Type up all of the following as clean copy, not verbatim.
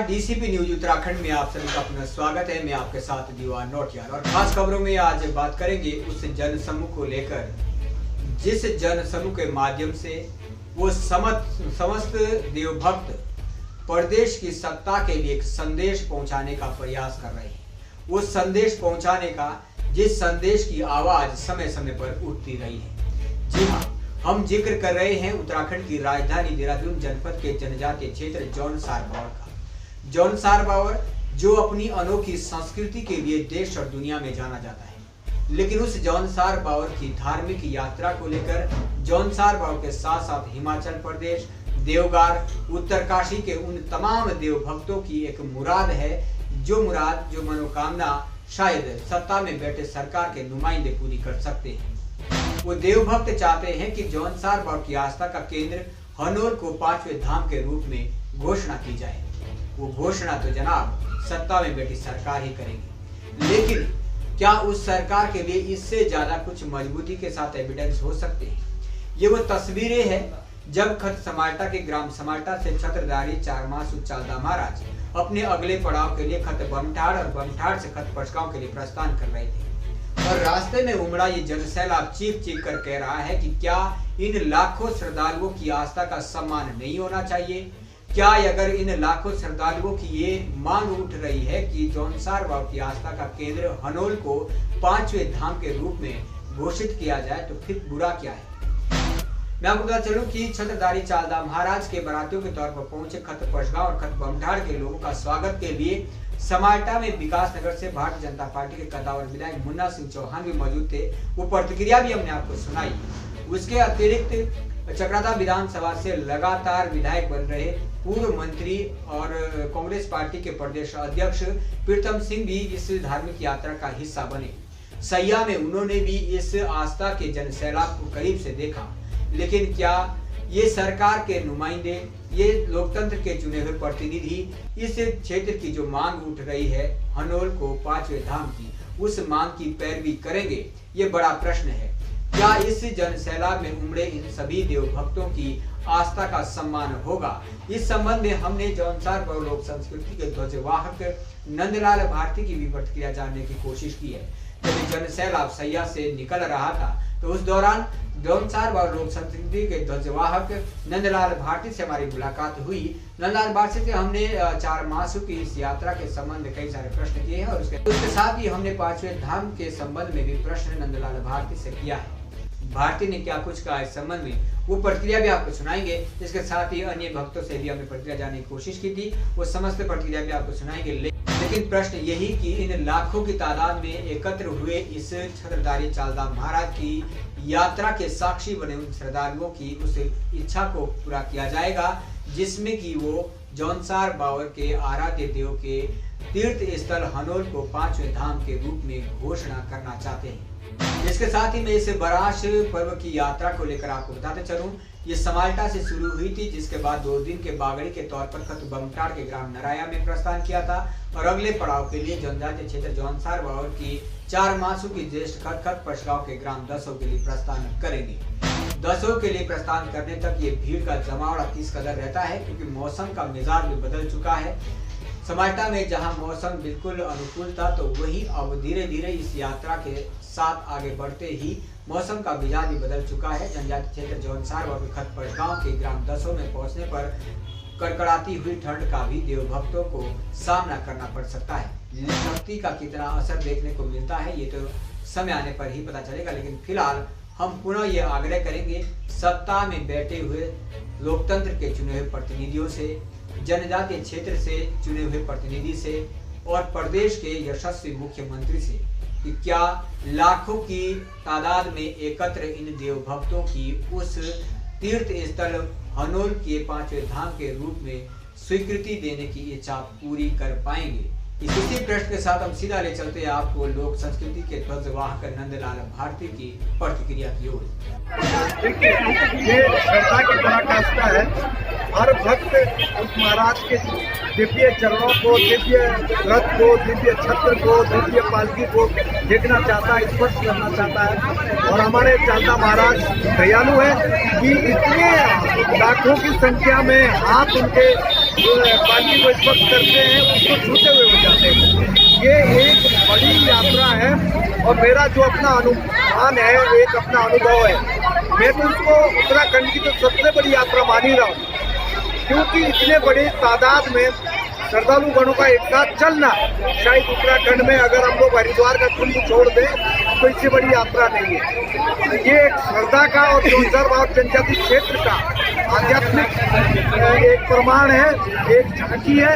नमस्कार, DCP news Uttarakhand में आप सभी का अपना स्वागत है। मैं आपके साथ दीवान नोटियाल और खास खबरों में आज बात करेंगे उस जन समूह को लेकर जिस जन समूह के माध्यम से वो समस्त देवभक्त प्रदेश की सत्ता के लिए एक संदेश पहुंचाने का प्रयास कर रहे हैं। वो संदेश पहुंचाने का जिस संदेश की आवाज समय समय पर उठती रही है। जी हाँ, हम जिक्र कर रहे हैं उत्तराखंड की राजधानी देहरादून जनपद के जनजातीय क्षेत्र जौनसार बावर का। जौनसार बावर जो अपनी अनोखी संस्कृति के लिए देश और दुनिया में जाना जाता है, लेकिन उस जौनसार बावर की धार्मिक यात्रा को लेकर जौनसार बावर के साथ साथ हिमाचल प्रदेश, देवगार, उत्तरकाशी के उन तमाम देव भक्तों की एक मुराद है, जो मनोकामना शायद सत्ता में बैठे सरकार के नुमाइंदे पूरी कर सकते हैं। वो देवभक्त चाहते हैं कि जौनसार बावर की आस्था का केंद्र हनोल को 5वें धाम के रूप में घोषणा की जाए। वो घोषणा तो जनाब सत्ता में बैठी सरकार ही करेगी, लेकिन क्या उस सरकार के लिए इससे ज्यादा कुछ मजबूती के साथ एविडेंस हो सकते हैं? ये वो तस्वीरें हैं जब खत समाल्टा के ग्राम समाल्टा से छत्रधारी चारमासु चालदा महाराज अपने अगले पड़ाव के लिए खत बमठाड़ और बमठाड़ से खत पचगांव के लिए प्रस्थान कर रहे थे और रास्ते में उमड़ा ये जनसैलाब चीख चीख कर कह रहा है कि क्या इन लाखों श्रद्धालुओं की आस्था का सम्मान नहीं होना चाहिए? क्या अगर इन लाखों श्रद्धालुओं की ये मांग उठ रही है कि जौनसार बावर की आस्था का केंद्र हनोल को 5वें धाम के रूप में घोषित किया जाए, तो फिर बुरा क्या है? मैं आपको बता चलूं कि छत्रधारी चालदा महाराज के बारातियों के तौर पर पहुंचे खत पचगांव और खत बमठाड़ के लोगों का स्वागत के लिए समाल्टा में विकास नगर से भारतीय जनता पार्टी के कद्दावर विधायक मुन्ना सिंह चौहान भी मौजूद थे। वो प्रतिक्रिया भी हमने आपको सुनाई। उसके अतिरिक्त चक्राता विधानसभा से लगातार विधायक बन रहे पूर्व मंत्री और कांग्रेस पार्टी के प्रदेश अध्यक्ष प्रीतम सिंह भी इस धार्मिक यात्रा का हिस्सा बने। सैया में उन्होंने भी इस आस्था के जनसैलाब को करीब से देखा, लेकिन क्या ये सरकार के नुमाइंदे, ये लोकतंत्र के चुने हुए प्रतिनिधि इस क्षेत्र की जो मांग उठ रही है हनोल को 5वें धाम की, उस मांग की पैरवी करेंगे? ये बड़ा प्रश्न है। क्या इस जनसैलाब में उमड़े इन सभी देव भक्तों की आस्था का सम्मान होगा? इस संबंध में हमने जौनसार बावर लोक संस्कृति के ध्वजवाहक नंदलाल भारती की भी प्रतिक्रिया जानने की कोशिश की है। जब जनसैलाब सैया से निकल रहा था तो उस दौरान जौनसार बावर लोक संस्कृति के ध्वजवाहक नंदलाल भारती से हमारी मुलाकात हुई। नंदलाल भारती से हमने चारमासु की इस यात्रा के संबंध में कई सारे प्रश्न किए हैं और उसके साथ ही हमने 5वें धाम के संबंध में भी प्रश्न नंदलाल भारती से किया है। भारती ने क्या कुछ कहा इस संबंध में, वो प्रतिक्रिया भी आपको सुनाएंगे। इसके साथ ही अन्य भक्तों से भी हमने प्रतिक्रिया जानने की कोशिश की थी, वो समस्त प्रतिक्रिया भी आपको सुनाएंगे। लेकिन प्रश्न यही कि इन लाखों की तादाद में एकत्र हुए इस छत्रधारी चालदा महाराज की यात्रा के साक्षी बने उन श्रद्धालुओं की उस इच्छा को पूरा किया जाएगा, जिसमें कि वो जौनसार बावर के आराध्य देव के तीर्थ स्थल हनोल को 5वें धाम के रूप में घोषणा करना चाहते हैं। इसके साथ ही मैं इस बराश पर्व की यात्रा को लेकर आपको बताते चलूं, ये समाल्टा से शुरू हुई थी, जिसके बाद 2 दिन के बागड़ी के तौर पर खत बमठाड़ के ग्राम नराया में प्रस्थान किया था और अगले पड़ाव के लिए जनजातीय क्षेत्र जौनसार बावर की चारमासु की ज्येष्ठ खत पचगांव के ग्राम दसों के लिए प्रस्थान करेंगे। दसों के लिए प्रस्थान करने तक ये भीड़ का जमावड़ा किस कदर रहता है, क्योंकि मौसम का मिजाज भी बदल चुका है। समाल्टा में जहां मौसम बिल्कुल अनुकूल था, तो वही अब धीरे धीरे इस यात्रा के साथ आगे बढ़ते ही मौसम का मिजाज भी बदल चुका है। जनजातीय क्षेत्र जौनसार बावर के खत पचगांव के ग्राम दसों में पहुंचने पर कड़कड़ाती हुई ठंड का भी देव भक्तों को सामना करना पड़ सकता है। शक्ति का कितना असर देखने को मिलता है ये तो समय आने पर ही पता चलेगा, लेकिन फिलहाल हम पुनः ये आग्रह करेंगे सत्ता में बैठे हुए लोकतंत्र के चुने हुए प्रतिनिधियों से, जनजातीय क्षेत्र से चुने हुए प्रतिनिधि से और प्रदेश के यशस्वी मुख्यमंत्री से कि क्या लाखों की तादाद में एकत्र इन देव भक्तों की उस तीर्थ स्थल हनोल के 5वें धाम के रूप में स्वीकृति देने की इच्छा पूरी कर पाएंगे? इसी प्रश्न के साथ हम सीधा ले चलते हैं आपको लोक संस्कृति के ध्वजवाहक नंदलाल भारती की प्रतिक्रिया की ओर। देखिए, ये श्रद्धा की पराकाष्ठा है। हर भक्त उस महाराज के दिव्य चरणों को, दिव्य रथ को, दिव्य छत्र को, दिव्य पालकी को देखना चाहता है, स्पर्श करना चाहता है। और हमारे चालदा महाराज दयालु है कि इतने लाखों की संख्या में आप उनके पालकी को स्पर्श करते हैं उसको छूते हुए हो जाते हैं। ये एक बड़ी यात्रा है और मेरा जो अपना अनुमान है, एक अपना अनुभव है, मैं तो इसको उत्तराखंड की तो सबसे बड़ी यात्रा मान ही रहा हूँ, क्योंकि इतने बड़े तादाद में श्रद्धालु गणों का एक साथ चलना शायद उत्तराखंड में अगर हम लोग हरिद्वार का कुंभ छोड़ दें तो इससे बड़ी यात्रा नहीं है। ये एक श्रद्धा का और जोनसर और जनजाति क्षेत्र का आध्यात्मिक एक प्रमाण है, एक झांकी है।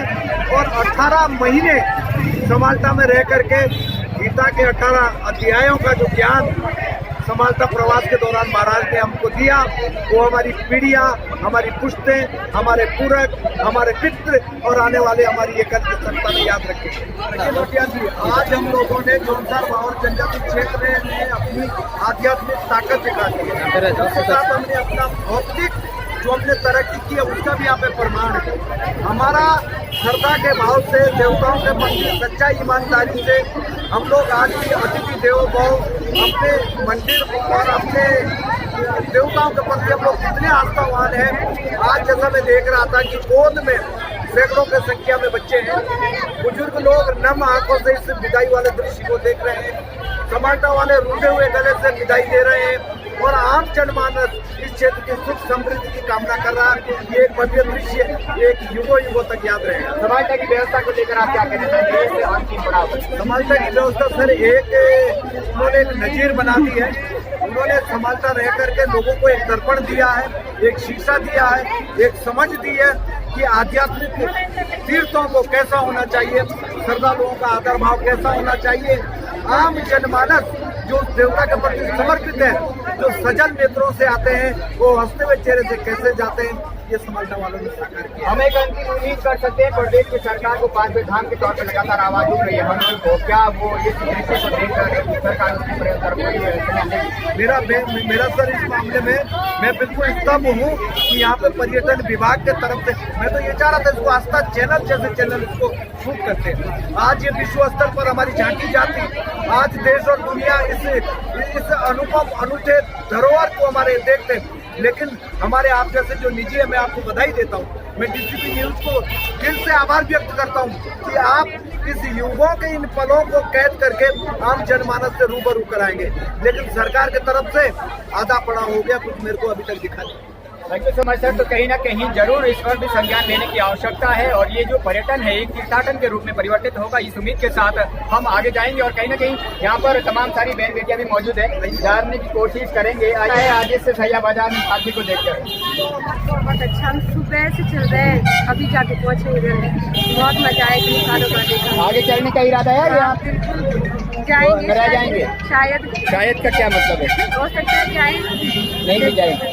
और 18 महीने समालता में रह करके गीता के 18 अध्यायों का जो ज्ञान समालता प्रवास के दौरान महाराज ने हमको दिया, वो हमारी पीढ़ियां, हमारी पुश्तें, हमारे पूरक, हमारे पितृ और आने वाले हमारी ये कल की संस्था में याद रखेंगे। आज हम लोगों ने जोनसर और जनजाति क्षेत्र में अपनी आध्यात्मिक ताकत दिखा दी है, उसके साथ हमने अपना भौतिक जो हमने तरक्की की है उसका भी यहाँ पे प्रमाण है। हमारा श्रद्धा के भाव से, देवताओं के प्रति सच्चाई ईमानदारी से हम लोग आज भी अतिथि देवो भव अपने मंदिर और अपने देवताओं के प्रति हम लोग कितने आस्थावान हैं। आज जैसा मैं देख रहा था कि गोद में सैकड़ों की संख्या में बच्चे हैं, बुजुर्ग लोग नम आंखों से इस विदाई वाले दृश्य को देख रहे हैं, समालता वाले रूठे हुए गले से विदाई दे रहे हैं और आम जनमानस इस क्षेत्र की सुख समृद्धि की कामना कर रहा है। ये एक भव्य दृश्य एक युगों तक याद रहेगा। समालता की व्यवस्था को लेकर आप क्या कहना चाहेंगे? समालता की व्यवस्था सर उन्होंने एक नजीर बना दी है। उन्होंने समालता रह करके लोगों को एक दर्पण दिया है, एक शीशा दिया है, एक समझ दी है कि आध्यात्मिक तीर्थों को कैसा होना चाहिए, श्रद्धालुओं का आदर भाव कैसा होना चाहिए, आम जनमानस जो देवता के प्रति समर्पित है, जो सजल नेत्रों से आते हैं, वो हंसते हुए चेहरे से कैसे जाते हैं, ये समालता वालों ने साकार किया। हम एक अंतिम उम्मीद कर सकते हैं प्रदेश की सरकार को 5वें धाम के तौर पर लगातार आवाज उठ रही है मनोज को, क्या वो इस दृश्य को देखकर सरकार उसकी प्रयोग कर रही है? मेरा सर इस मामले में मैं बिल्कुल स्तब्ध हूँ कि यहाँ पे पर्यटन विभाग के तरफ से मैं तो ये चाह रहा था इसको आस्था चैनल जैसे चैनल इसको शूट करते हैं। आज ये विश्व स्तर पर हमारी झांकी जाती, आज देश और दुनिया इस अनुपम अनूठे धरोहर को हमारे देखते हैं, लेकिन हमारे आप जैसे जो निजी है, मैं आपको बधाई देता हूँ। मैं डीसीपी न्यूज को दिल से आभार व्यक्त करता हूँ कि आप इस युगों के इन पलों को कैद करके आम जनमानस से रूबरू कराएंगे, लेकिन सरकार की तरफ से आधा पड़ा हो गया, कुछ मेरे को अभी तक दिखा नहीं। Thank you so much sir. तो कहीं ना कहीं जरूर इस पर भी संज्ञान लेने की आवश्यकता है और ये जो पर्यटन है एक तीर्थाटन के रूप में परिवर्तित होगा, इस उम्मीद के साथ हम आगे जाएंगे। और कहीं ना कहीं यहाँ पर तमाम सारी बहन बेटियां भी मौजूद है, जानने की कोशिश करेंगे आगे से सैया बाजार में पालकी को देखकर। बहुत अच्छा, हम सुबह से चल रहे हैं, अभी जाके पहुँचे इधर, बहुत मजा आएगा। आगे चलने का इरादा है यहाँ जाएंगे शायद का क्या मतलब है? हो सकता है जाए नहीं भी जाएंगे।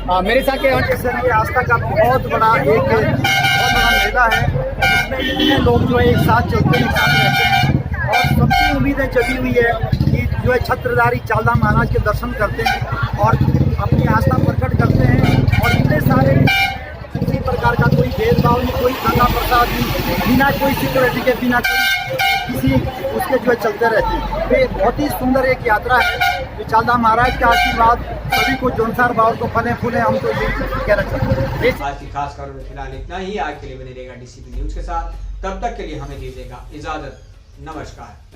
हाँ, मेरे साथ सर ये आस्था का बहुत बड़ा मेला है, जिसमें इतने लोग जो है एक साथ चलते हैं, एक साथ रहते हैं और सबकी उम्मीदें जगी हुई है कि जो है छत्रधारी चालधाम महाराज के दर्शन करते हैं और अपनी आस्था प्रकट करते हैं। और इतने सारे किसी प्रकार का कोई भेदभाव नहीं, कोई खाना प्रसाद नहीं, बिना कोई सिक्योरिटी के, बिना कोई किसी उसके जो है चलते रहते हैं। तो ये बहुत ही सुंदर एक यात्रा है। चालधाम महाराज का आशीर्वाद सभी को जोनसर बावर को फले फूले, हम तो ये कहना चाहते हैं। आज की खास खबर में फिलहाल इतना ही। आज के लिए बने रहेगा डीसीपी न्यूज के साथ, तब तक के लिए हमें दीजिएगा इजाजत। नमस्कार।